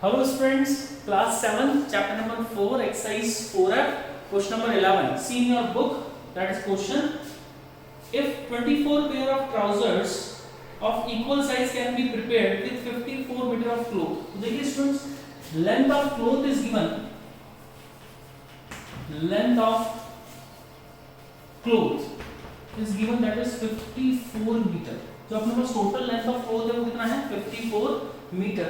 Hello students, class 7, chapter number 4, exercise 4F, question number 11. See in your book, that is question. If 24 pair of trousers of equal size can be prepared with 54 meter of cloth. तो देखिए students, length of cloth is given. Length of cloth is given, that is 54 meter. जो अपने पास total length of cloth है वो कितना है? 54 meter.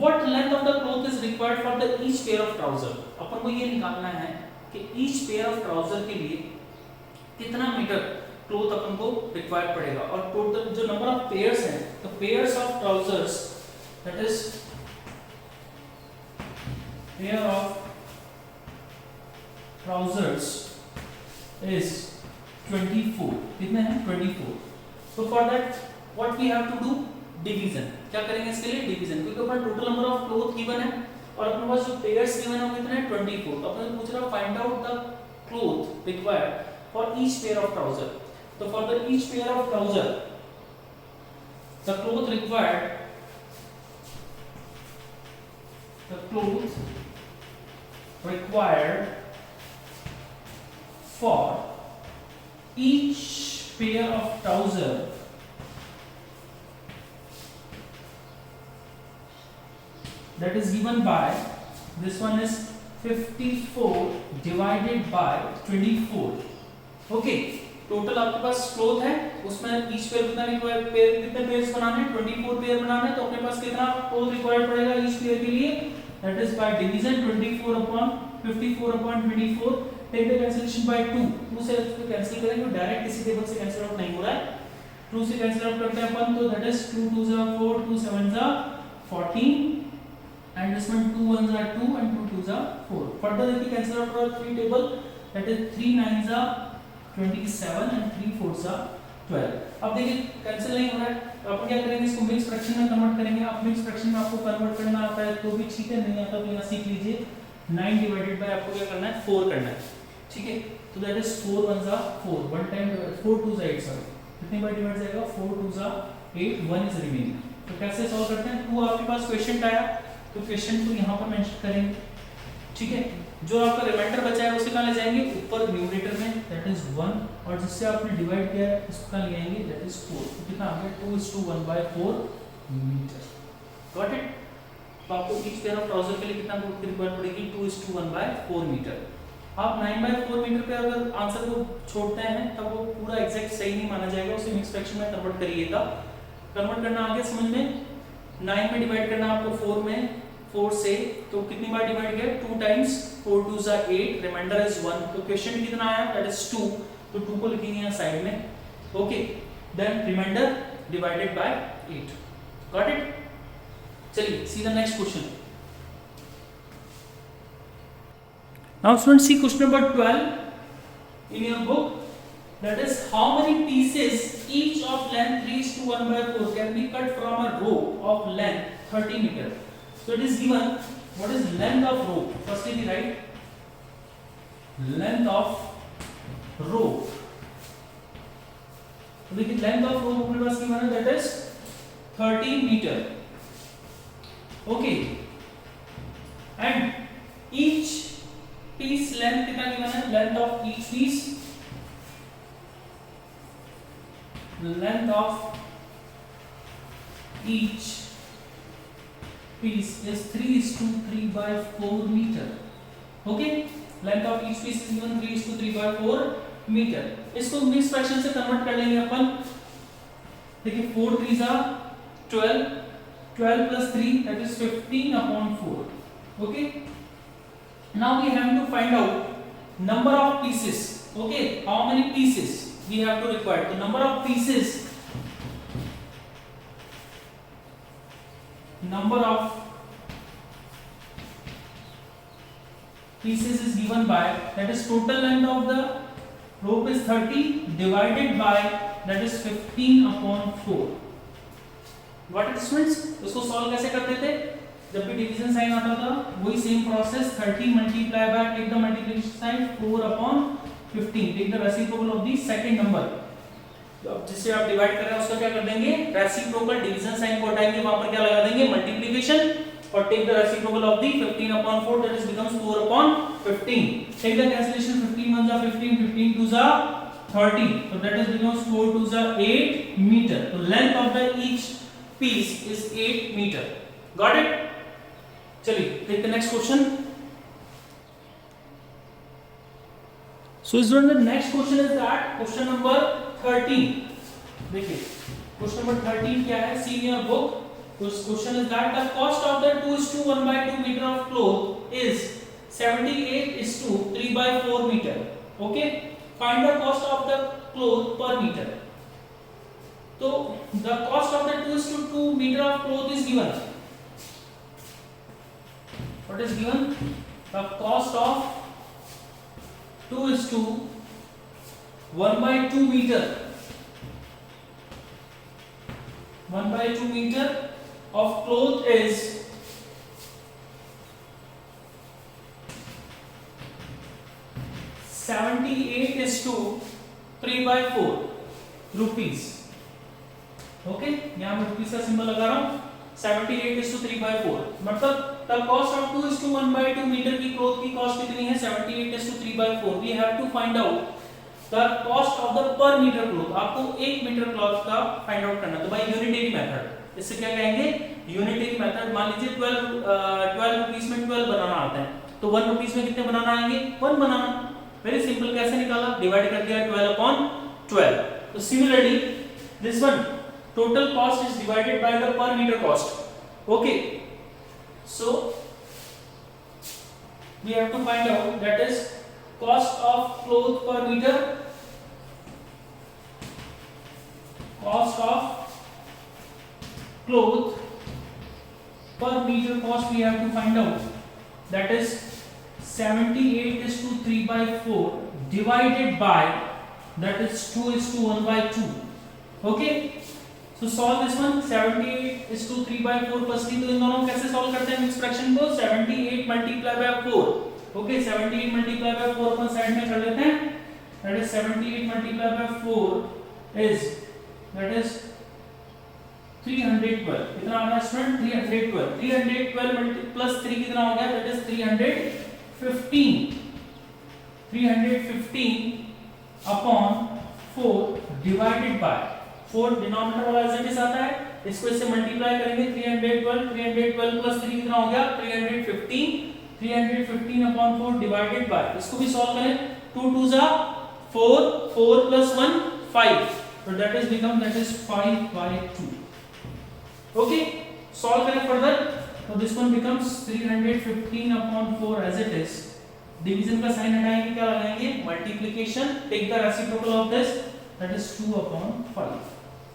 What length of the cloth is required for the each pair of trouser? अपन को ये निकालना है कि each pair of trouser के लिए कितना मीटर क्लोथ अपन को रिक्वायर पड़ेगा और टोटल जो नंबर ऑफ पेयर्स हैं, तो pairs of trousers, that is pair of trousers is 24. कितने हैं? 24. So for that what we have to do? Division. क्या करेंगे इसके लिए? डिवीजन. क्योंकि अपन total number of cloth given है और अपने पास जो पेयर्स गिवन है वो कितने हैं? 24. तो अपन पूछ रहा है find out the cloth required for each pair of trouser. तो for the each pair of trouser the cloth required for each pair of trouser that is given by, this one is 54 divided by 24. Okay, total आपके पास cloth है, उसमें each pair कितना require, pair कितने pairs बनाने हैं? 24 pair बनाने हैं. तो अपने पास कितना क्लोथ रिक्वायर्ड पड़ेगा ईच पेयर के लिए? That is by division 24 upon 54 upon 24. Take the cancellation by 2. 2 से इसको कैंसिल करेंगे, डायरेक्ट इसी टेबल से कैंसिल आउट नहीं हो रहा है. 2 से कैंसिल आउट करते हैं अपन, तो दैट इज 2 2 जा 4, 2 7 जा 14. And this one 2 1s are 2 and 2 2s are 4. Further if we cancel out our 3 table, that is 3 9s are 27 and 3 4s are 12. अब देखिए कैंसिल नहीं हो रहा है, तो अपन क्या करेंगे, इसको मिक्स फ्रैक्शन में कन्वर्ट करेंगे. अब मिक्स फ्रैक्शन में आपको कन्वर्ट करना आता है तो भी ठीक है, नहीं आता तो यहाँ सीख लीजिए. 9 डिवाइडेड बाय आपको क्या करना है? 4 करना है. ठीक है, तो that is 4 1s are 4, 1 time 4 2s are 8. Sorry, कितने बार डिवाइड जाएगा? 4 2s are 8, 1 इज रिमेनिंग. तो कैसे सॉल्व करते हैं? 2 आपके पास क्वेश्चन आया तो क्वेश्चन को यहाँ पर मेंशन करेंगे. ठीक है, जो आपका रिमाइंडर बचा है उसे कहाँ ले जाएंगे? ऊपर न्यूमरेटर में, दैट इज 1, और जिससे आपने डिवाइड किया है उसको कहाँ ले आएंगे? That is 4. तो कितना आ गया? 2:1/4 मीटर. Got it? तो आपको ईच पेयर ऑफ ट्राउजर के लिए कितना क्लोथ की रिक्वायर्ड पड़ेगी? 2:1/4 मीटर. आप 9/4 मीटर पे अगर आंसर को छोड़ते हैं तब वो पूरा एग्जैक्ट सही नहीं माना जाएगा, उसे मिक्स फ्रैक्शन में कन्वर्ट करिएगा. कन्वर्ट करना आगे समझ में. 9 में डिवाइड करना आपको 4 में, 4 से, तो कितनी बार डिवाइड किया? 2 times. 4 2s are 8, reminder is 1. तो क्वेश्चन कितना आया? That is 2. तो 2 को लिखेंगे यहाँ साइड में. Okay, then reminder divided by 8. Got it? चलिए see the next question. Now students see question number 12 in your book. That is, how many pieces each of length 3:1/4 can be cut from a rope of length 30 meter. So it is given, what is length of rope? Firstly we write length of rope. So देखिए length of rope अपने पास given है, that is 30 meter. Okay, and each piece length कितना given है? Length of each piece, length of each piece is 3:3/4 meter. Okay, length of each piece is given 3:3/4 meter. इसको mix fraction से convert कर लेंगे अपन. देखिए 4 3s are 12, 12 plus 3 that is 15/4. Okay, now we have to find out number of pieces. Okay, how many pieces we have to require? The number of pieces is given by, that is total length of the rope is 30 divided by, that is 15/4. What is students? उसको solve कैसे करते थे? जब भी division sign आता था वही same process. 30 multiply by, take the multiplication sign, 4/15. Take the reciprocal of the second number. तो अब जिससे आप डिवाइड कर रहे हैं उसका क्या कर देंगे, रेसिप्रोकल, डिवीजन साइन को हटाएंगे, वहां पर क्या लगा देंगे, multiplication, or take the reciprocal of the 15 upon 4, that is becomes 4 upon 15. Take the cancellation, 15 1s are 15, 15 2s are 30, so that is becomes 4 2s are 8 meter. So length of the each piece is 8 meter. Got it? चलिए take the next question. So the next question is that question number 13. देखिए question number 13 क्या है, see in your book. This question is that the cost of the 2:1/2 meter of cloth is 78:3/4 meter. Okay, find the cost of the cloth per meter. So the cost of the 2:2 meter of cloth is given. What is given? The cost of 2:1/2 meter. 1/2 meter of cloth is 78:3/4 rupees. Okay, यहां मैं rupees का symbol लगा रहा हूं. 78:3/4 मतलब the cost of 2:1/2 metre की cloth की cost कितनी है, 78:3/4. We have to find out the cost of the per metre cloth. आपको 1 मीटर क्लॉथ का फाइंड आउट करना है, तो बाय यूनिटरी मेथड. इससे क्या कहेंगे, यूनिटरी मेथड. मान लीजिए 12 रुपीस में 12 बनाना आता है, तो 1 रुपीस में कितने बनाना आएंगे, 1 बनाना. Very simple. कैसे निकाला, डिवाइड कर दिया 12 upon 12. तो similarly this one total cost is divided by the per meter cost. Okay, so we have to find out that is cost of cloth per meter. Cost of cloth per meter cost we have to find out, that is 78:3/4 divided by, that is 2:1/2. Okay, so solve this one. 78:3/4 firstly, तो इन दोनों कैसे solve करते हैं mix fraction को, 78 multiplied by 4. Okay, 78 multiplied by 4 upon side में कर लेते हैं. that is 78 multiplied by 4 is, that is 312. कितना आ गया स्टूडेंट, 312. 312 प्लस 3 कितना हो गया, that is 315. 315 upon 4 divided by 4 denominator वाला एज इट इज आता है, इसको इससे मल्टीप्लाई करेंगे. 312 प्लस 3 कितना हो गया, 315. 315 अपॉन 4 डिवाइडेड बाय, इसको भी सॉल्व करें. 2 2s are 4, 4 plus 1 5, so that is become, that is 5/2. okay, solve करें further, so this one becomes 315 upon 4 as it is. Division का साइन हटाएंगे, क्या लगाएंगे, multiplication. Take the reciprocal of this, that is 2 upon 5.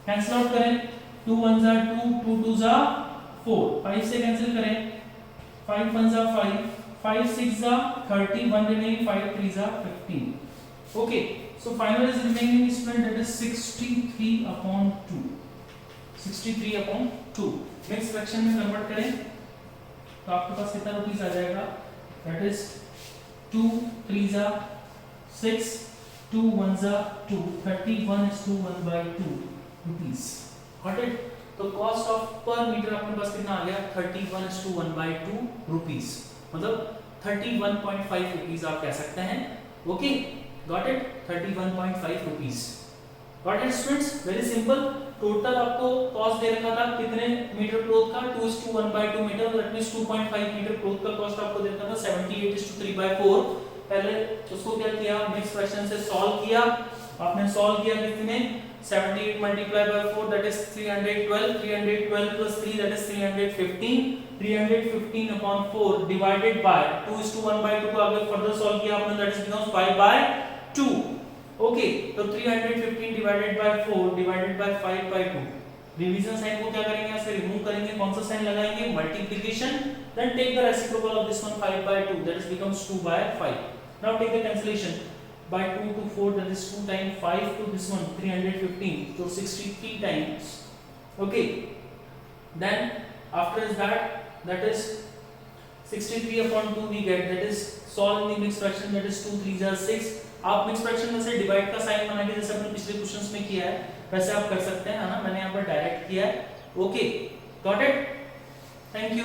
Cancel out करें. 2 1s are 2, 2 2s are 4. 5 से cancel करें. 5 1s are 5, 5 6s are 30, 1 remaining, 5 3s are 15. okay, so final is remaining student, that is 63 upon 2. 63 upon 2 mix fraction में convert करें तो आपके पास कितना rupees आ जाएगा, that is 2 3s are 6, 2 1s are 2, 31:1/2 rupees. Got it? तो cost of पर metre अपने पास कितना आ गया, 31:1/2 rupees. मतलब 31.5 rupees आप कह सकते हैं. Okay, got it, 31.5 rupees. Got it students, very simple. Total आपको कॉस्ट दे रखा था कितने मीटर क्लॉथ का, 2:1/2 metre, that means 2.5 metre cloth का कॉस्ट आपको दे रखा था 78:3/4. पहले उसको क्या किया, मिक्स फ्रैक्शन से सॉल्व किया. आपने सॉल्व किया कितने, 78 multiplied by 4, that is 312. 312 plus 3, that is 315. 315 upon 4 divided by 2:1/2 को आगे फर्दर सॉल्व किया आपने, that is becomes 5/2. ओके, तो 315 divided by 4 divided by 5/2. Division sign को क्या करेंगे, ऐसे रिमूव करेंगे. कौन सा साइन लगाएंगे, multiplication. Then take the reciprocal of this one, 5/2, that is becomes 2/5. now take the cancellation. By 2 to 4, that is 2 times 5 to this one 315, so 63 times. okay, then after is that is 63 upon 2 we get, that is solve in the mixed fraction, that is 2 3s are 6. आप mix fraction में से divide का sign बना के जैसे अपने पिछले questions में किया है वैसे आप कर सकते हैं, है ना. मैंने यहाँ पर डायरेक्ट किया है. Okay, got it, thank you.